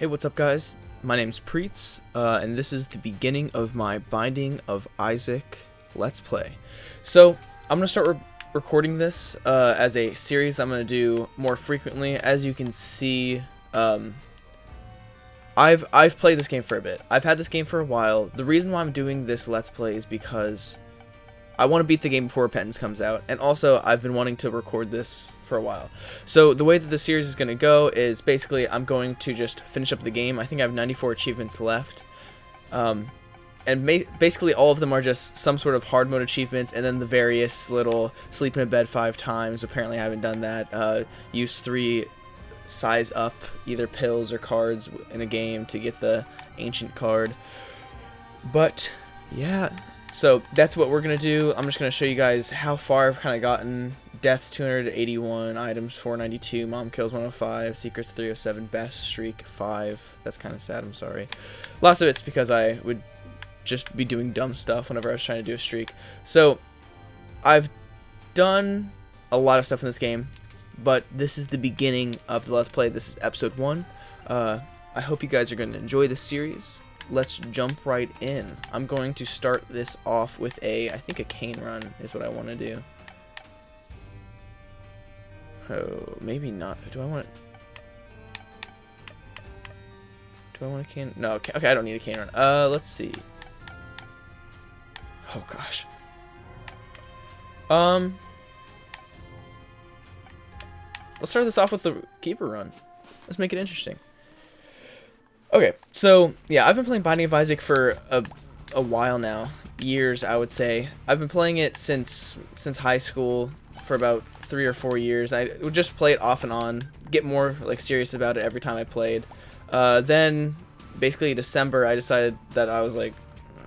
Hey, what's up, guys? My name's Priets, and this is the beginning of my Binding of Isaac Let's Play. So, I'm going to start recording this as a series that I'm going to do more frequently. As you can see, I've played this game for a bit. I've had this game for a while. The reason why I'm doing this Let's Play is because I want to beat the game before Repentance comes out, and also I've been wanting to record this for a while. So the way that the series is going to go is basically I'm going to just finish up the game. I think I have 94 achievements left, and basically all of them are just some sort of hard mode achievements, and then the various little sleep in a bed 5 times. Apparently I haven't done that. Use 3 size up either pills or cards in a game to get the ancient card. But yeah, so that's what we're going to do. I'm just going to show you guys how far I've kind of gotten. Deaths 281, items 492, mom kills 105, secrets 307, best streak 5. That's kind of sad, I'm sorry. Lots of it's because I would just be doing dumb stuff whenever I was trying to do a streak. So I've done a lot of stuff in this game, but this is the beginning of the Let's Play. This is episode 1. I hope you guys are going to enjoy this series. Let's jump right in. I'm going to start this off with I think a cane run is what I want to do. Oh, maybe not. Do I want a cane? No, okay, I don't need a cane run. Let's see. Oh gosh. Let's start this off with the keeper run. Let's make it interesting. Okay, so yeah, I've been playing Binding of Isaac for a while now, years I would say. I've been playing it since high school for about 3 or 4 years. I would just play it off and on, get more like serious about it every time I played. Then basically December, I decided that I was like,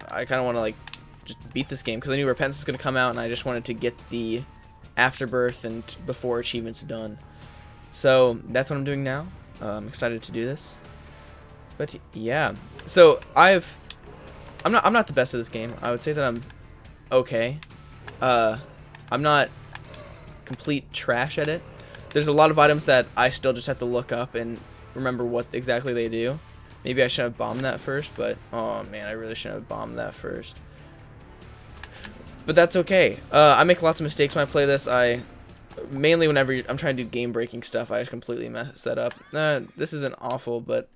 I kind of want to like just beat this game because I knew Repentance was going to come out, and I just wanted to get the Afterbirth and before achievements done. So that's what I'm doing now. I'm excited to do this. But yeah, so I'm not the best at this game. I would say that I'm okay. I'm not complete trash at it. There's a lot of items that I still just have to look up and remember what exactly they do. Maybe I should have bombed that first, but oh man, I really shouldn't have bombed that first. But that's okay. I make lots of mistakes when I play this. Mainly whenever I'm trying to do game-breaking stuff, I just completely mess that up. This isn't awful, but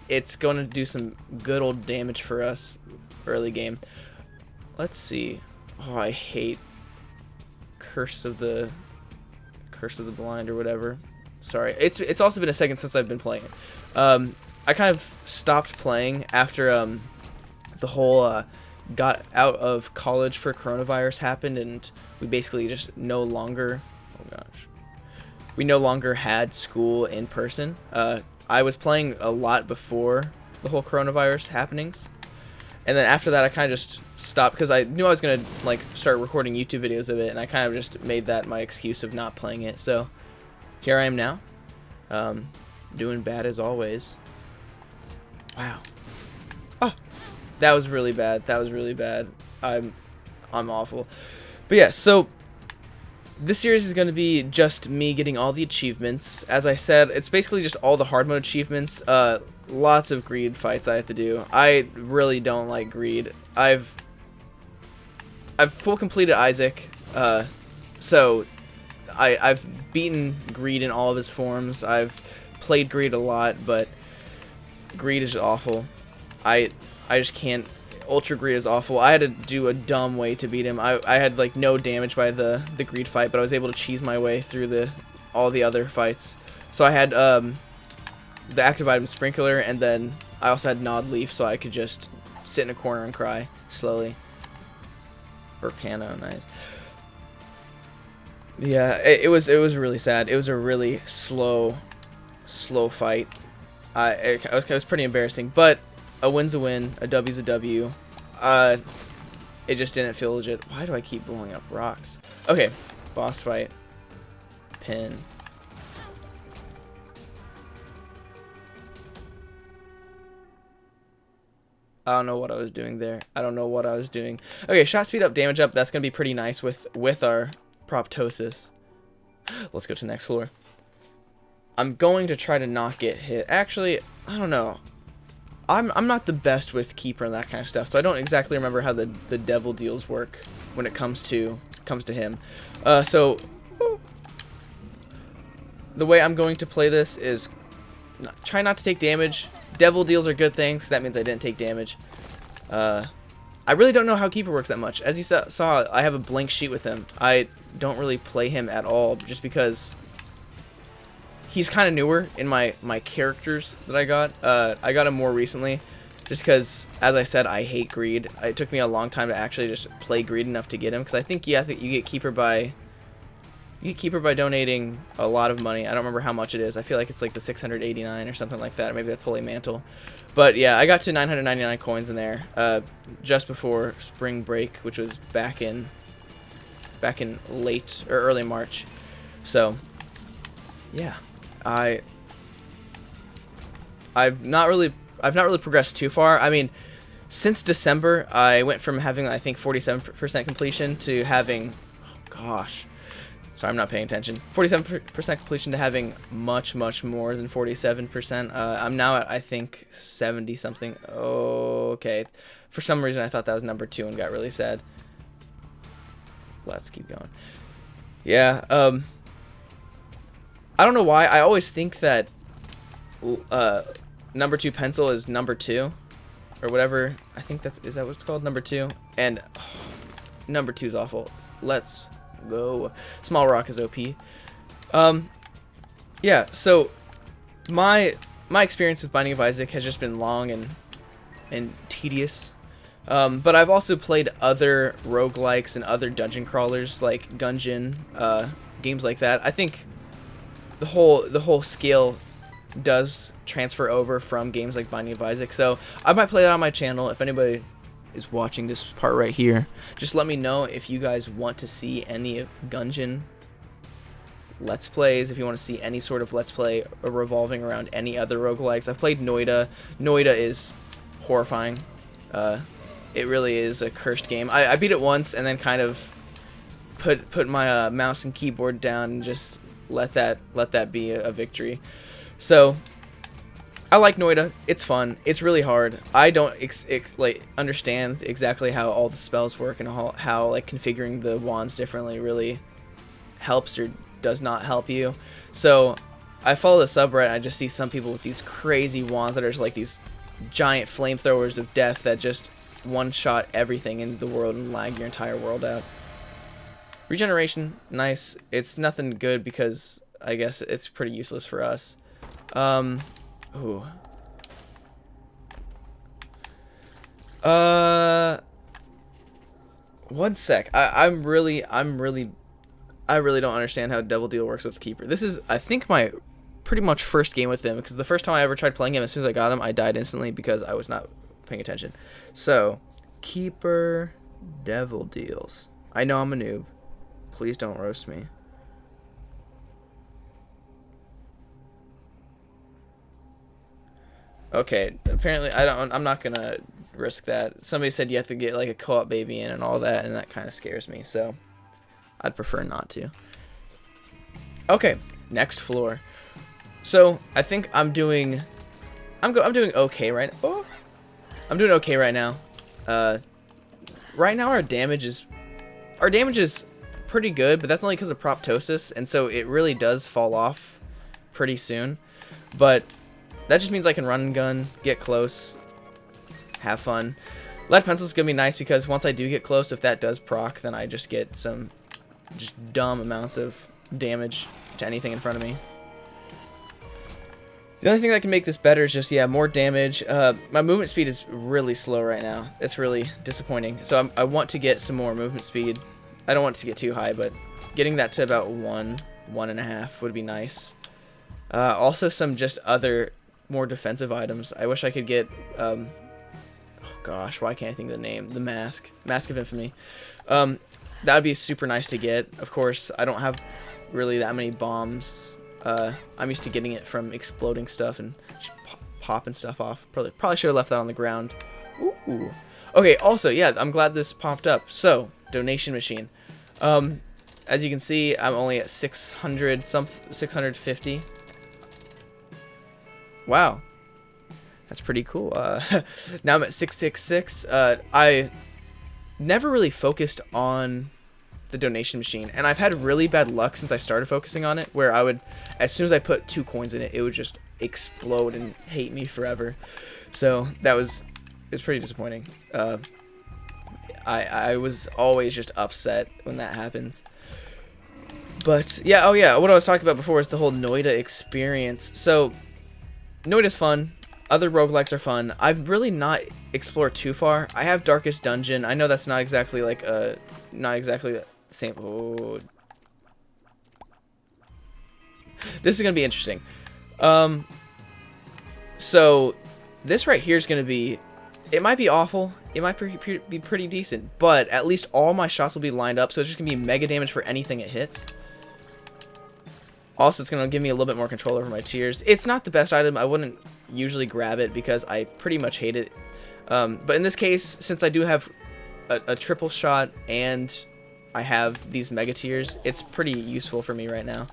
it's going to do some good old damage for us early game. Let's see. Oh, I hate Curse of the Blind or whatever. Sorry. It's also been a second since I've been playing it. I kind of stopped playing after the whole got out of college for coronavirus happened, and we basically just no longer we no longer had school in person. I was playing a lot before the whole coronavirus happenings, and then after that I kind of just stopped because I knew I was gonna like start recording YouTube videos of it, and I kind of just made that my excuse of not playing it. So here I am now, doing bad as always. Wow. Oh, that was really bad. That was really bad. I'm awful. But yeah, so this series is going to be just me getting all the achievements. As I said, it's basically just all the hard mode achievements. Lots of greed fights I have to do. I really don't like greed. I've full completed Isaac, so I've beaten greed in all of his forms. I've played greed a lot, but greed is awful. I just can't. Ultra Greed is awful. I had to do a dumb way to beat him. I had like no damage by the greed fight, but I was able to cheese my way through all the other fights. So I had the active item Sprinkler, and then I also had Nod Leaf, so I could just sit in a corner and cry slowly. Burkano, nice. Yeah, it was really sad. It was a really slow fight. It was pretty embarrassing, but a win's a win, a W's a W. It just didn't feel legit. Why do I keep blowing up rocks? Okay, boss fight. Pin. I don't know what I was doing there. I don't know what I was doing. Okay, shot speed up, damage up. That's gonna be pretty nice with our proptosis. Let's go to the next floor. I'm going to try to not get hit. Actually, I don't know. I'm not the best with keeper and that kind of stuff, so I don't exactly remember how the devil deals work when it comes to him. So the way I'm going to play this is try not to take damage. Devil deals are good things. That means I didn't take damage. I really don't know how keeper works that much. As you saw, I have a blank sheet with him. I don't really play him at all, just because he's kind of newer in my characters that I got. I got him more recently, just because, as I said, I hate greed. It took me a long time to actually just play greed enough to get him, because I think you get keeper by donating a lot of money. I don't remember how much it is. I feel like it's like the 689 or something like that. Or maybe that's Holy Mantle. But yeah, I got to 999 coins in there just before spring break, which was back in late or early March. So yeah, I've not really progressed too far. I mean, since December, I went from having, I think, 47% completion to having, oh gosh, sorry, I'm not paying attention, 47% completion to having much more than 47%. I'm now at, I think, 70 something. Oh, okay. For some reason, I thought that was number 2 and got really sad. Let's keep going. Yeah. I don't know why. I always think that number 2 pencil is number 2 or whatever. I think is that what it's called, number 2? And number 2 is awful. Let's go. Small rock is OP. Yeah, so my experience with Binding of Isaac has just been long and tedious. But I've also played other roguelikes and other dungeon crawlers like Gungeon, games like that. I think the whole scale does transfer over from games like Binding of Isaac. So I might play that on my channel. If anybody is watching this part right here, just let me know if you guys want to see any Gungeon Let's Plays, if you want to see any sort of Let's Play revolving around any other roguelikes. I've played Noida. Noida is horrifying. It really is a cursed game. I beat it once and then kind of put my mouse and keyboard down and just let that be a victory. So I like Noida. It's fun. It's really hard. I don't like understand exactly how all the spells work and how like configuring the wands differently really helps or does not help you. So I follow the subreddit and I just see some people with these crazy wands that are just like these giant flamethrowers of death that just one-shot everything in the world and lag your entire world out. Regeneration, nice. It's nothing good because I guess it's pretty useless for us. Ooh. One sec. I really don't understand how Devil Deal works with Keeper. This is, I think, my pretty much first game with him, because the first time I ever tried playing him, as soon as I got him, I died instantly because I was not paying attention. So, Keeper, Devil Deals. I know I'm a noob. Please don't roast me. Okay, apparently I'm not gonna risk that. Somebody said you have to get like a co-op baby in and all that, and that kind of scares me, so I'd prefer not to. Okay, next floor. So I think I'm doing okay right now. Oh, I'm doing okay right now. Right now our damage is pretty good, but that's only because of proptosis, and so it really does fall off pretty soon. But that just means I can run and gun, get close, have fun. Lead pencil's gonna be nice because once I do get close, if that does proc, then I just get some just dumb amounts of damage to anything in front of me. The only thing that can make this better is just, yeah, more damage. My movement speed is really slow right now. It's really disappointing. So I want to get some more movement speed. I don't want it to get too high, but getting that to about 1.5 would be nice. Also some just other more defensive items. I wish I could get, oh gosh, why can't I think of the name? The Mask of Infamy. That would be super nice to get. Of course, I don't have really that many bombs. I'm used to getting it from exploding stuff and just popping stuff off. Probably should have left that on the ground. Ooh. Okay, also, yeah, I'm glad this popped up. So, donation machine. As you can see, I'm only at 650. Wow. That's pretty cool. Now I'm at 666. I never really focused on the donation machine, and I've had really bad luck since I started focusing on it, where I would, as soon as I put 2 coins in it, it would just explode and hate me forever. So it's pretty disappointing. I was always just upset when that happens. But yeah, oh yeah, what I was talking about before is the whole Noida experience. So Noida's fun. Other roguelikes are fun. I've really not explored too far. I have Darkest Dungeon. I know that's not exactly like not exactly the same. Oh. This is gonna be interesting. So this right here is gonna be. It might be awful. It might be pretty decent, but at least all my shots will be lined up, so it's just gonna be mega damage for anything it hits. Also, it's gonna give me a little bit more control over my tears. It's not the best item. I wouldn't usually grab it because I pretty much hate it. But in this case, since I do have a triple shot and I have these mega tears, it's pretty useful for me right now.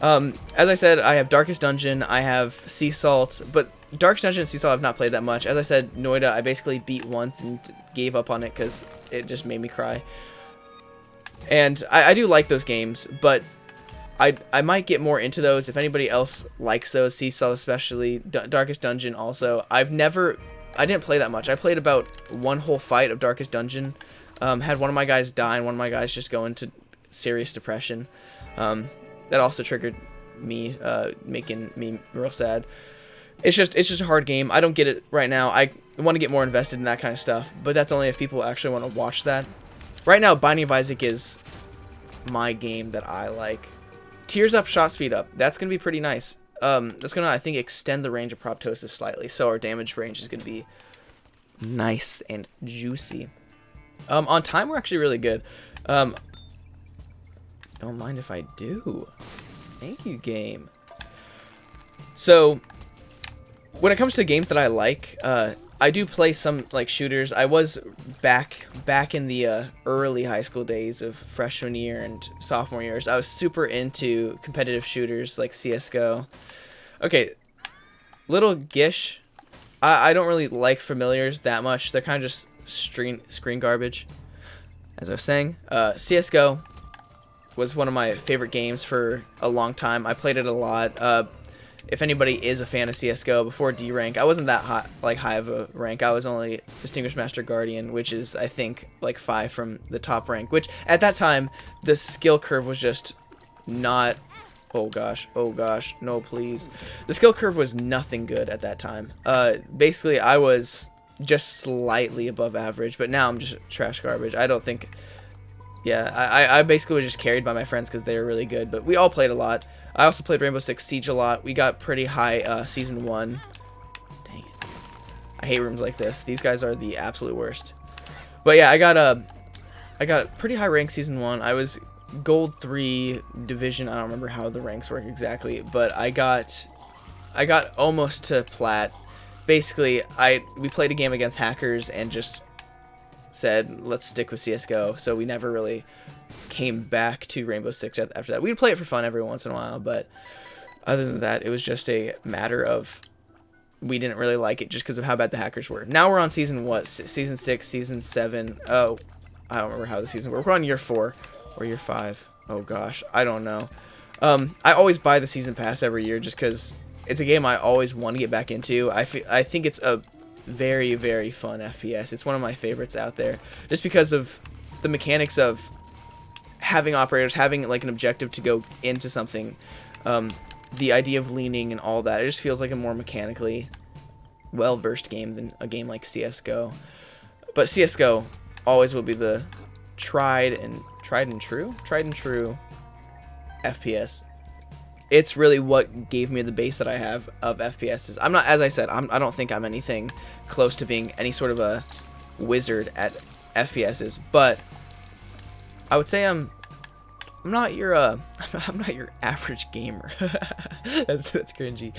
As I said, I have Darkest Dungeon, I have Sea Salt, but Darkest Dungeon and Sea Salt I've not played that much. As I said, Noida I basically beat once and gave up on it because it just made me cry. And I do like those games, but I might get more into those if anybody else likes those. Sea Salt especially, Darkest Dungeon also. I didn't play that much. I played about one whole fight of Darkest Dungeon. Had one of my guys die and one of my guys just go into serious depression. That also triggered me, making me real sad. It's just a hard game. I don't get it right now. I want to get more invested in that kind of stuff, but that's only if people actually want to watch that. Right now, Binding of Isaac is my game that I like. Tears up, shot speed up. That's going to be pretty nice. That's going to, I think, extend the range of Proptosis slightly, so our damage range is going to be nice and juicy. On time, we're actually really good. Don't mind if I do. Thank you, game. So, when it comes to games that I like, I do play some like shooters. I was back in the early high school days of freshman year and sophomore years. I was super into competitive shooters like CS:GO. Okay, little Gish. I don't really like familiars that much. They're kind of just screen garbage. As I was saying, CS:GO was one of my favorite games for a long time. I played it a lot. If anybody is a fan of CS:GO, before D rank, I wasn't that high of a rank. I was only Distinguished Master Guardian, which is, I think, like 5 from the top rank, which at that time the skill curve was just not. Oh gosh, no please. The skill curve was nothing good at that time. Basically I was just slightly above average, but now I'm just trash garbage. I don't think. Yeah, I basically was just carried by my friends because they were really good, but we all played a lot. I also played Rainbow Six Siege a lot. We got pretty high Season 1. Dang it. I hate rooms like this. These guys are the absolute worst. But yeah, I got pretty high rank Season 1. I was Gold 3 Division. I don't remember how the ranks work exactly, but I got almost to Plat. Basically, we played a game against hackers and just said, let's stick with CS:GO. So we never really came back to Rainbow Six after that. We'd play it for fun every once in a while, but other than that, it was just a matter of we didn't really like it just because of how bad the hackers were. Now we're on season Season 6, Season 7. Oh, I don't remember how the season worked. We're on year 4 or year 5. Oh gosh, I don't know. I always buy the season pass every year just because it's a game I always want to get back into. I think it's a very, very fun FPS. It's one of my favorites out there just because of the mechanics of having operators, having like an objective to go into something, the idea of leaning and all that. It just feels like a more mechanically well-versed game than a game like CS:GO. But CS:GO always will be the tried and true FPS. It's really what gave me the base that I have of FPSs. I'm not, as I said, I don't think I'm anything close to being any sort of a wizard at FPSs, but I would say I'm not your I'm not your average gamer. that's cringy.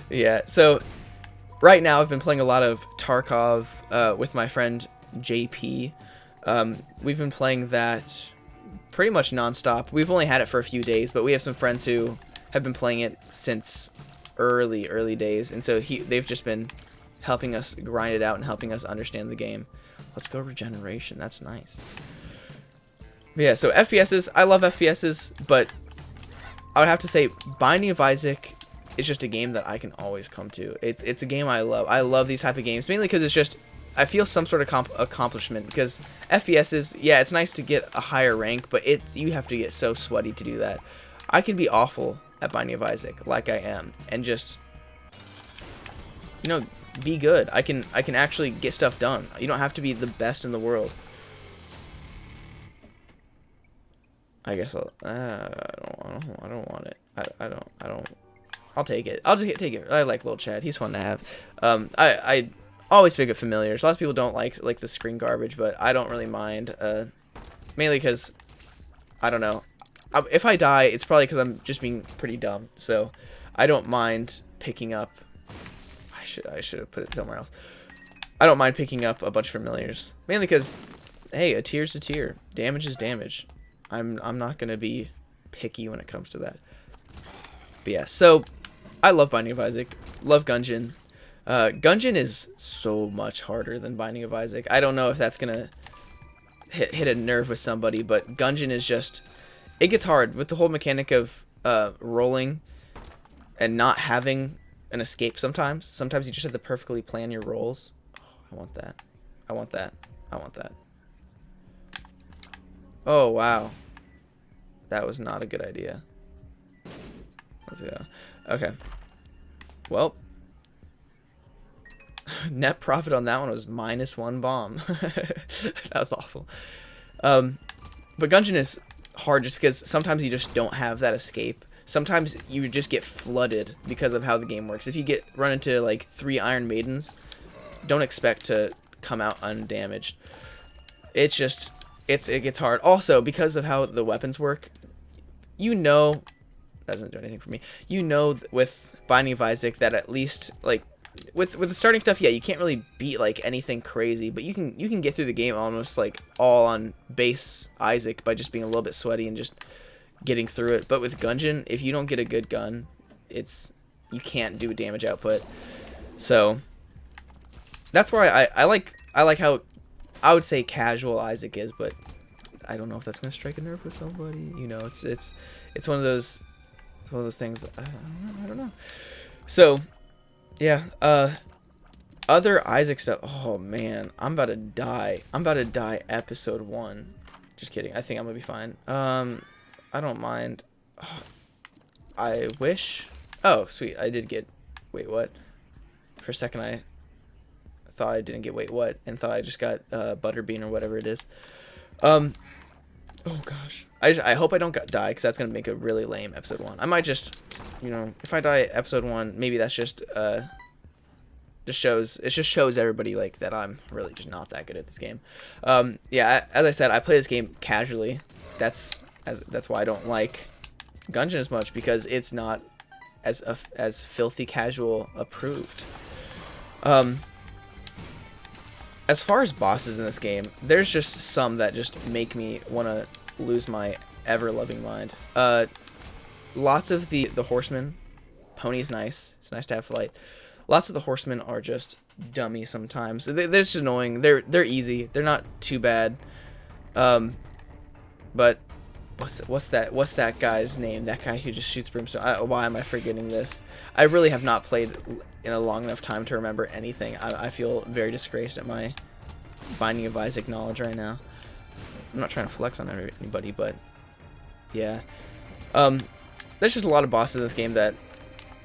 Yeah. So right now I've been playing a lot of Tarkov with my friend JP. We've been playing that pretty much nonstop. We've only had it for a few days, but we have some friends who have been playing it since early days, and so they've just been helping us grind it out and helping us understand the game. Let's go regeneration. That's nice. But yeah, so FPSs, I love FPSs, but I would have to say Binding of Isaac is just a game that I can always come to. It's a game I love. I love these type of games, mainly because it's just, I feel some sort of accomplishment, because FPSs, yeah, it's nice to get a higher rank, but you have to get so sweaty to do that. I can be awful at Binding of Isaac, like I am, and just, you know, be good. I can actually get stuff done. You don't have to be the best in the world. I guess I don't want it. I don't. I'll take it. I'll just take it. I like little Chad. He's fun to have. I always pick up familiars. Lots of people don't like the screen garbage, but I don't really mind. Mainly because I don't know. If I die, it's probably because I'm just being pretty dumb. So I don't mind picking up. I should have put it somewhere else. I don't mind picking up a bunch of familiars, mainly because, hey, a tier's a tier. Damage is damage. I'm not gonna be picky when it comes to that. But yeah, so I love Binding of Isaac. Love Gungeon. Gungeon is so much harder than Binding of Isaac. I don't know if that's gonna hit a nerve with somebody, but Gungeon is just, it gets hard with the whole mechanic of rolling and not having an escape sometimes. Sometimes you just have to perfectly plan your rolls. Oh, I want that. I want that. I want that. Oh, wow. That was not a good idea. Let's go. Okay. Well, net profit on that one was -1 bomb. That was awful. But Gungeon is hard just because sometimes you just don't have that escape. Sometimes you just get flooded because of how the game works. If you run into like 3 Iron Maidens, don't expect to come out undamaged. It's just, it gets hard. Also, because of how the weapons work, you know, that doesn't do anything for me. You know, with Binding of Isaac, that at least like with the starting stuff, yeah, you can't really beat like anything crazy, but you can get through the game almost like all on base Isaac by just being a little bit sweaty and just getting through it. But with Gungeon, if you don't get a good gun, you can't do a damage output. So that's why I like how I would say casual Isaac is, but I don't know if that's gonna strike a nerve with somebody. You know, it's one of those things. I don't know. So yeah, other Isaac stuff. Oh man, I'm about to die. I'm about to die episode 1. Just kidding. I think I'm gonna be fine. I don't mind. Oh, I wish. Oh, sweet. I did get. Wait, what? For a second, I thought I didn't get. Wait, what? And thought I just got Butterbean or whatever it is. Oh gosh. I hope I don't die, because that's gonna make a really lame episode 1. I might just, you know, if I die episode 1, maybe that's just shows everybody like that I'm really just not that good at this game. Yeah, as I said, I play this game casually. That's why I don't like Gungeon as much, because it's not as filthy casual approved. As far as bosses in this game, there's just some that just make me want to lose my ever-loving mind. Lots of the horsemen. Pony's nice. It's nice to have flight. Lots of the horsemen are just dummy sometimes. They're just annoying. They're easy. They're not too bad. But what's that guy's name? That guy who just shoots brimstone. Why am I forgetting this? I really have not played in a long enough time to remember anything. I feel very disgraced at my Binding of Isaac knowledge right now. I'm not trying to flex on anybody, but yeah. There's just a lot of bosses in this game that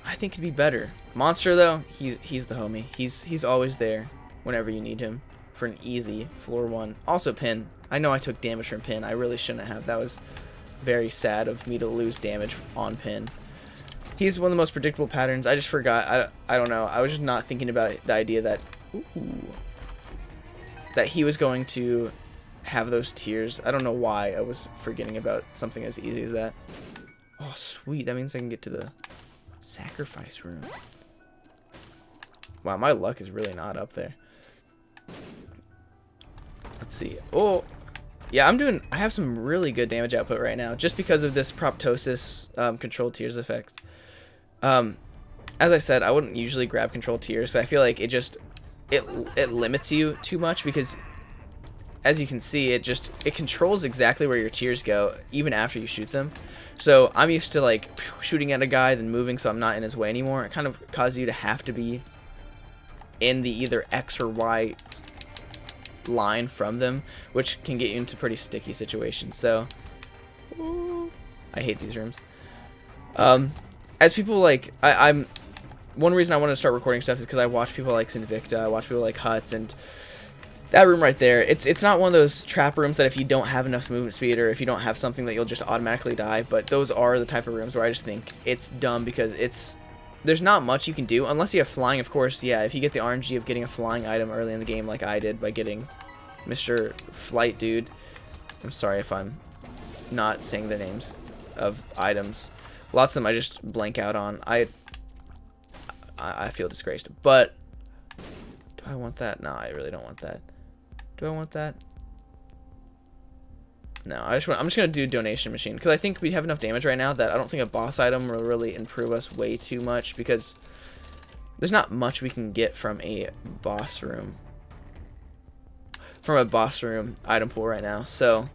I think could be better. Monster though, he's the homie. He's always there whenever you need him for an easy floor 1. Also Pin. I know I took damage from Pin. I really shouldn't have. That was very sad of me to lose damage on Pin. He's one of the most predictable patterns. I just forgot. I don't know. I was just not thinking about the idea that that he was going to have those tiers. I don't know why I was forgetting about something as easy as that. Oh, sweet. That means I can get to the sacrifice room. Wow, my luck is really not up there. Let's see. Oh, yeah, I have some really good damage output right now just because of this proptosis controlled tiers effects. as I said, I wouldn't usually grab control tiers. I feel like it limits you too much because, as you can see, it controls exactly where your tiers go even after you shoot them. So I'm used to like shooting at a guy then moving so I'm not in his way anymore. It kind of causes you to have to be in the either X or Y line from them, which can get you into pretty sticky situations. So I hate these rooms. As people like, I'm one reason I wanted to start recording stuff is because I watch people like Sinvicta, I watch people like Huts, and that room right there, it's not one of those trap rooms that if you don't have enough movement speed or if you don't have something that you'll just automatically die, but those are the type of rooms where I just think it's dumb because there's not much you can do unless you have flying, of course. Yeah, if you get the RNG of getting a flying item early in the game like I did by getting Mr. Flight Dude. I'm sorry if I'm not saying the names of items. Lots of them I just blank out on. I feel disgraced, but do I want that? No, I really don't want that. Do I want that? No, I'm just gonna do donation machine because I think we have enough damage right now that I don't think a boss item will really improve us way too much because there's not much we can get from a boss room item pool right now. So,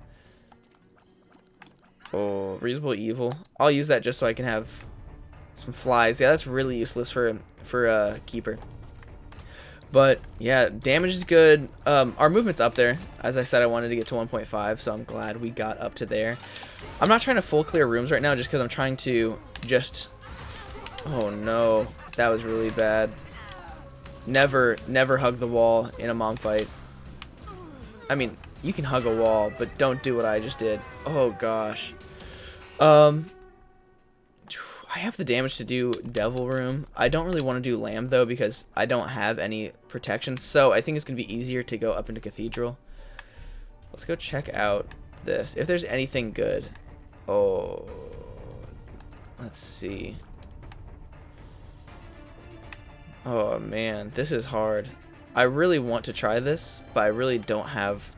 oh, reasonable evil. I'll use that just so I can have some flies. Yeah, that's really useless for a keeper. But yeah, damage is good. Our movement's up there. As I said, I wanted to get to 1.5, so I'm glad we got up to there. I'm not trying to full clear rooms right now just because I'm trying to just... Oh no, that was really bad. Never hug the wall in a mom fight. I mean, you can hug a wall, but don't do what I just did. Oh gosh. I have the damage to do Devil Room. I don't really want to do Lamb, though, because I don't have any protection. So I think it's going to be easier to go up into Cathedral. Let's go check out this. If there's anything good. Oh. Let's see. Oh, man. This is hard. I really want to try this, but I really don't have...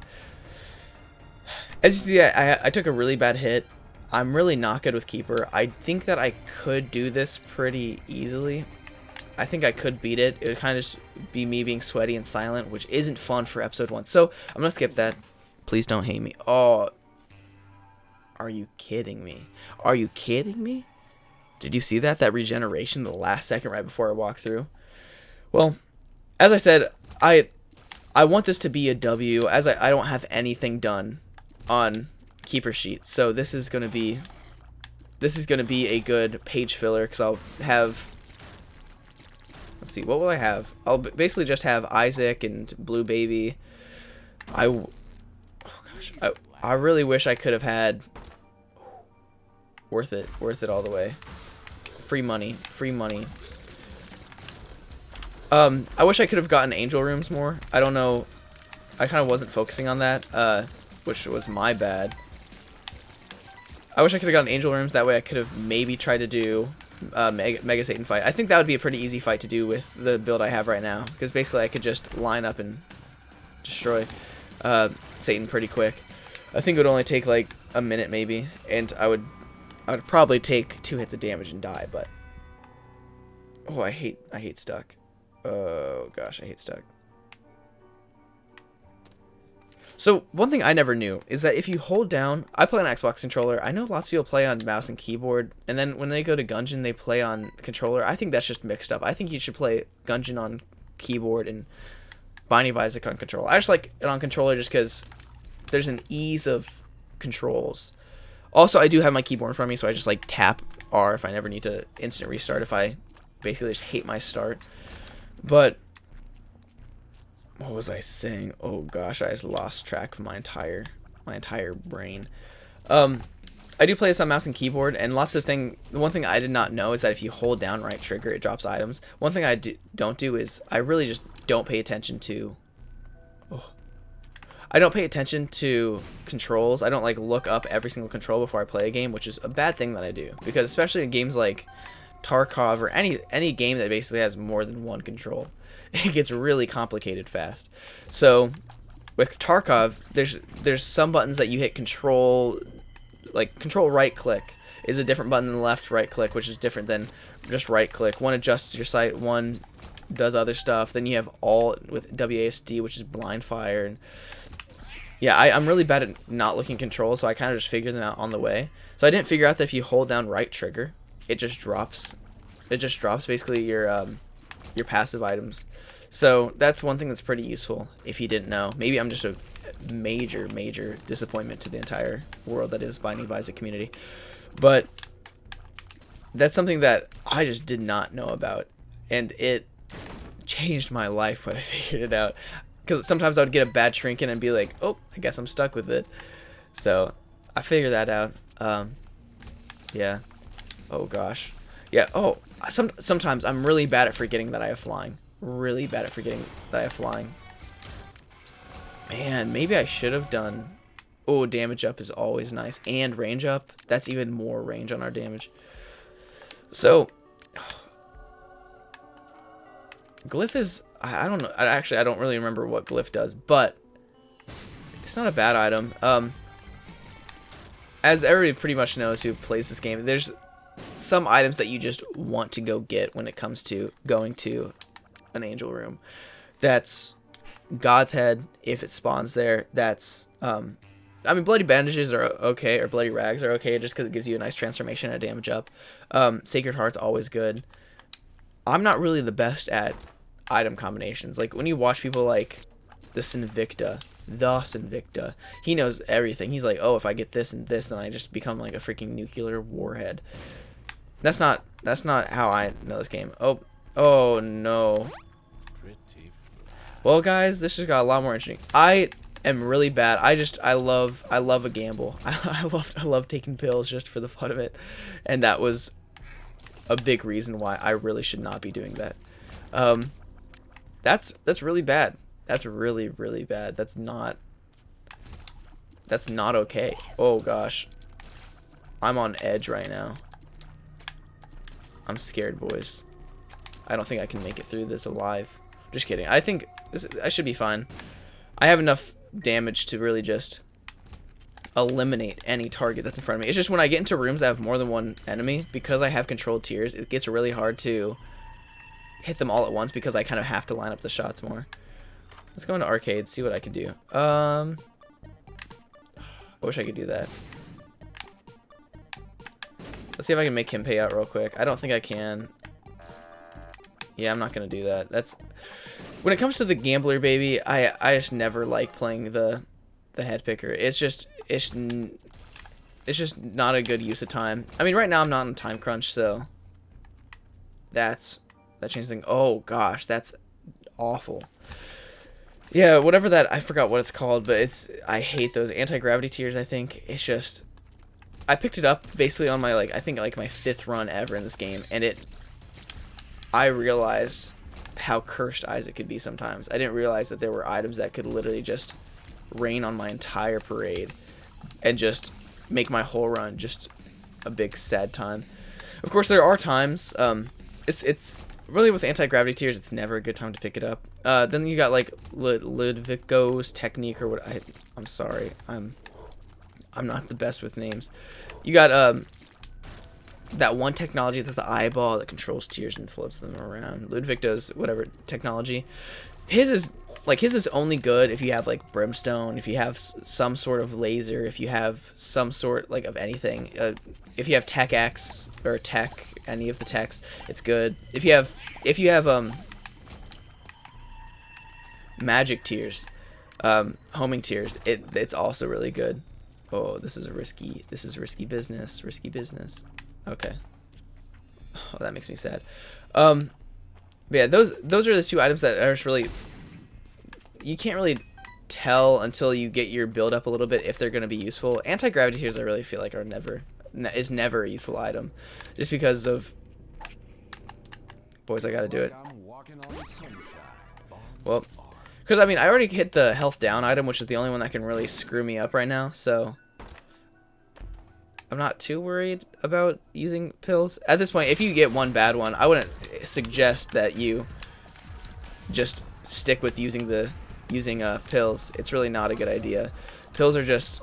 As you see, I took a really bad hit. I'm really not good with Keeper. I think that I could do this pretty easily. I think I could beat it. It would kind of just be me being sweaty and silent, which isn't fun for episode 1. So I'm going to skip that. Please don't hate me. Oh, are you kidding me? Are you kidding me? Did you see that? That regeneration the last second right before I walk through? Well, as I said, I want this to be a W, as I don't have anything done on Keeper sheet, so this is gonna be a good page filler because I'll have, let's see, what will I have? I'll basically just have Isaac and Blue Baby. Oh gosh, I really wish I could have had worth it all the way. Free money. I wish I could have gotten angel rooms more. I don't know, I kind of wasn't focusing on that, which was my bad. I wish I could have gotten angel rooms. That way I could have maybe tried to do Mega Satan fight. I think that would be a pretty easy fight to do with the build I have right now. Because basically I could just line up and destroy Satan pretty quick. I think it would only take like a minute maybe. And I would probably take 2 hits of damage and die. But oh, I hate stuck. Oh gosh, I hate stuck. So, one thing I never knew is that if you hold down... I play on Xbox controller. I know lots of people play on mouse and keyboard. And then when they go to Gungeon, they play on controller. I think that's just mixed up. I think you should play Gungeon on keyboard and Binding of Isaac on controller. I just like it on controller just because there's an ease of controls. Also, I do have my keyboard in front of me, so I just like tap R if I never need to instant restart. If I basically just hate my start. But... what was I saying? Oh gosh, I just lost track of my entire brain. I do play this on mouse and keyboard, and the one thing I did not know is that if you hold down right trigger, it drops items. One thing I don't do is I really just don't pay attention to... I don't pay attention to controls. I don't like look up every single control before I play a game, which is a bad thing that I do. Because especially in games like Tarkov or any game that basically has more than one control, it gets really complicated fast. So with Tarkov, there's some buttons that you hit control right click. is a different button than the left right click, which is different than just right click. One adjusts your sight, one does other stuff. Then you have alt with WASD, which is blind fire. And yeah, I'm really bad at not looking controls, so I kind of just figured them out on the way. So I didn't figure out that if you hold down right trigger, it just drops. It just drops basically your passive items. So that's one thing that's pretty useful if you didn't know. Maybe I'm just a major disappointment to the entire world that is Binding of Isaac community. But that's something that I just did not know about, and it changed my life when I figured it out. Because sometimes I would get a bad trinket and be like, oh, I guess I'm stuck with it. So I figured that out. Yeah. Oh gosh. Yeah. Oh, sometimes I'm really bad at forgetting that I have flying. Really bad at forgetting that I have flying. Man, maybe I should have done... Oh, damage up is always nice. And range up. That's even more range on our damage. So, Glyph is... I don't know. Actually, I don't really remember what Glyph does. But it's not a bad item. As everybody pretty much knows who plays this game, there's some items that you just want to go get when it comes to going to an angel room. That's God's Head, if it spawns there. That's I mean, bloody bandages are okay, or bloody rags are okay, just because it gives you a nice transformation and a damage up. Sacred Heart's always good. I'm not really the best at item combinations. Like when you watch people like the Sinvicta, he knows everything. He's like, oh, if I get this and this, then I just become like a freaking nuclear warhead. That's not how I know this game. Oh no. Well, guys, this just got a lot more interesting. I am really bad. I love a gamble. I love taking pills just for the fun of it, and that was a big reason why I really should not be doing that. That's really bad. That's really bad. That's not okay. Oh gosh, I'm on edge right now. I'm scared, boys. I don't think I can make it through this alive. Just kidding. I think I should be fine. I have enough damage to really just eliminate any target that's in front of me. It's just when I get into rooms that have more than one enemy, because I have controlled tiers, it gets really hard to hit them all at once because I kind of have to line up the shots more. Let's go into arcade, see what I can do. I wish I could do that. Let's see if I can make him pay out real quick. I don't think I can. Yeah, I'm not gonna do that. That's when it comes to the gambler baby. I just never like playing the head picker. It's just not a good use of time. I mean, right now I'm not on a time crunch, so that changes things. Oh gosh, that's awful. Yeah, whatever that, I forgot what it's called, but I hate those anti-gravity tiers. I think it's just, I picked it up basically on my I think my 5th run ever in this game, and I realized how cursed Isaac could be sometimes. I didn't realize that there were items that could literally just rain on my entire parade and just make my whole run just a big sad time. Of course, there are times, it's really with anti-gravity tiers, it's never a good time to pick it up. Then you got like Ludvigo's technique, or what? I'm sorry, I'm not the best with names. You got that one technology that's the eyeball that controls tiers and floats them around. Ludvigo's whatever technology. His is only good if you have like brimstone, if you have some sort of laser, if you have some sort of anything. If you have tech X or tech, any of the techs, it's good. If you have magic tiers, homing tiers, it's also really good. Oh, this is risky business. Okay. Oh, that makes me sad. But yeah, those are the two items that are just really, you can't really tell until you get your build up a little bit if they're going to be useful. Anti-gravity tiers I really feel like is never a useful item, just because of, boys, I gotta do it. Well, because I mean, I already hit the health down item, which is the only one that can really screw me up right now, so I'm not too worried about using pills. At this point, if you get one bad one, I wouldn't suggest that you just stick with using pills. It's really not a good idea. Pills are just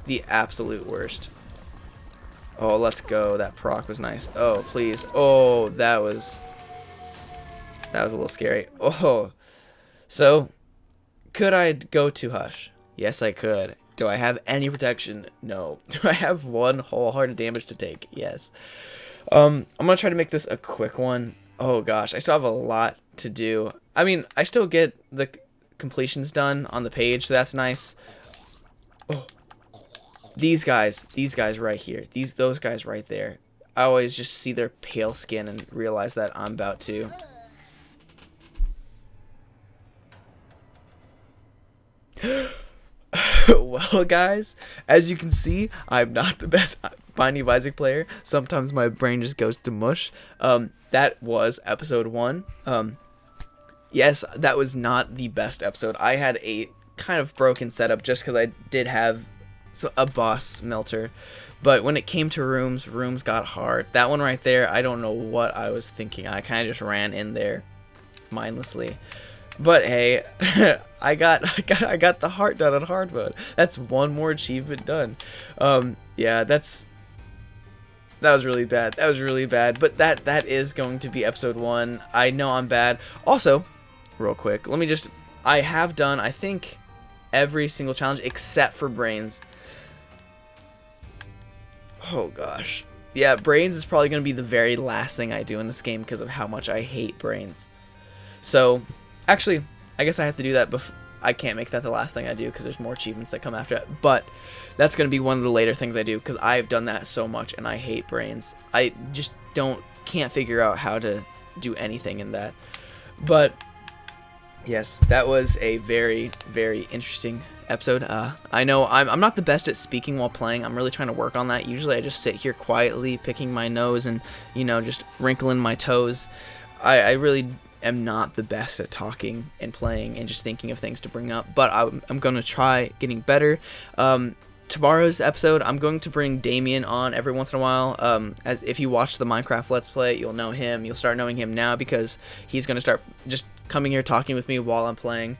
the absolute worst. Oh, let's go. That proc was nice. Oh, please. Oh, that was a little scary. Oh. So, could I go to Hush? Yes, I could. Do I have any protection? No. Do I have one wholehearted damage to take? Yes. I'm gonna try to make this a quick one. Oh gosh, I still have a lot to do. I mean, I still get the completions done on the page, so that's nice. Oh. These guys right here. Those guys right there. I always just see their pale skin and realize that I'm about to. Well, guys, as you can see, I'm not the best Binding of Isaac player. Sometimes my brain just goes to mush. That was episode 1. Yes, that was not the best episode. I had a kind of broken setup just because I did have a boss melter. But when it came to rooms got hard. That one right there, I don't know what I was thinking. I kind of just ran in there mindlessly. But hey, I got the heart done on hard mode. That's one more achievement done. Yeah, that was really bad. That was really bad. But that is going to be episode 1. I know I'm bad. Also, real quick, I have done, I think, every single challenge except for Brains. Oh gosh. Yeah, Brains is probably going to be the very last thing I do in this game because of how much I hate Brains. So, actually, I guess I have to do that before. I can't make that the last thing I do because there's more achievements that come after it. But that's going to be one of the later things I do because I've done that so much and I hate Brains. I just can't figure out how to do anything in that. But yes, that was a very, very interesting episode. I know I'm not the best at speaking while playing. I'm really trying to work on that. Usually I just sit here quietly picking my nose and, just wrinkling my toes. I really am not the best at talking and playing and just thinking of things to bring up, but I'm going to try getting better. Tomorrow's episode, I'm going to bring Damien on every once in a while. As if you watch the Minecraft Let's Play, you'll know him. You'll start knowing him now because he's going to start just coming here talking with me while I'm playing.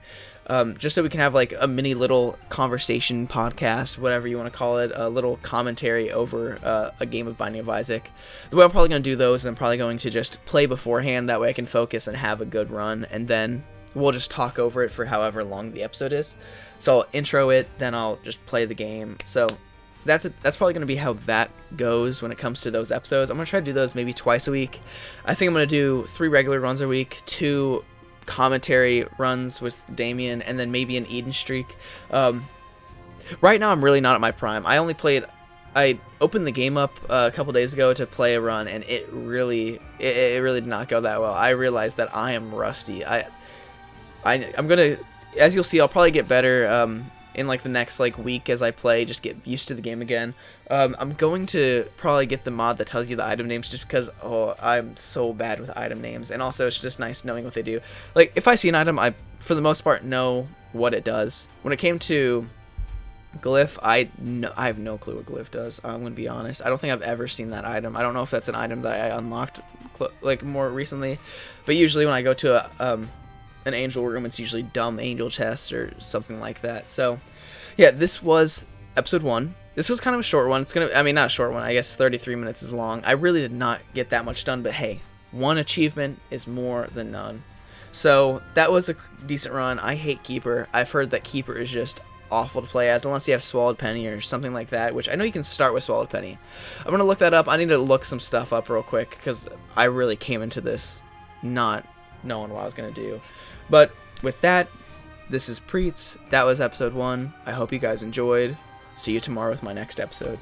Just so we can have like a mini little conversation podcast, whatever you want to call it, a little commentary over a game of Binding of Isaac. The way I'm probably going to do those is I'm probably going to just play beforehand, that way I can focus and have a good run, and then we'll just talk over it for however long the episode is. So I'll intro it, then I'll just play the game. So that's probably going to be how that goes when it comes to those episodes. I'm going to try to do those maybe twice a week. I think I'm going to do 3 regular runs a week, 2 commentary runs with Damien, and then maybe an Eden streak. Right now I'm really not at my prime. I opened the game up a couple days ago to play a run, and it really did not go that well. I realized that I am rusty. I'm gonna, as you'll see, I'll probably get better in like the next week as I play, just get used to the game again. I'm going to probably get the mod that tells you the item names, just because I'm so bad with item names, and also it's just nice knowing what they do. Like if I see an item, I for the most part know what it does. When it came to glyph, I have no clue what glyph does. I'm gonna be honest. I don't think I've ever seen that item. I don't know if that's an item that I unlocked more recently, but usually when I go to an angel room, it's usually dumb angel chests or something like that. So yeah, this was episode 1. This was kind of a short one. Not a short one, I guess 33 minutes is long. I really did not get that much done, but hey, 1 achievement is more than none. So that was a decent run. I hate Keeper. I've heard that Keeper is just awful to play as unless you have Swallowed Penny or something like that, which I know you can start with Swallowed Penny. I'm going to look that up. I need to look some stuff up real quick because I really came into this not knowing what I was going to do. But with that, this is Priets. That was episode 1. I hope you guys enjoyed. See you tomorrow with my next episode.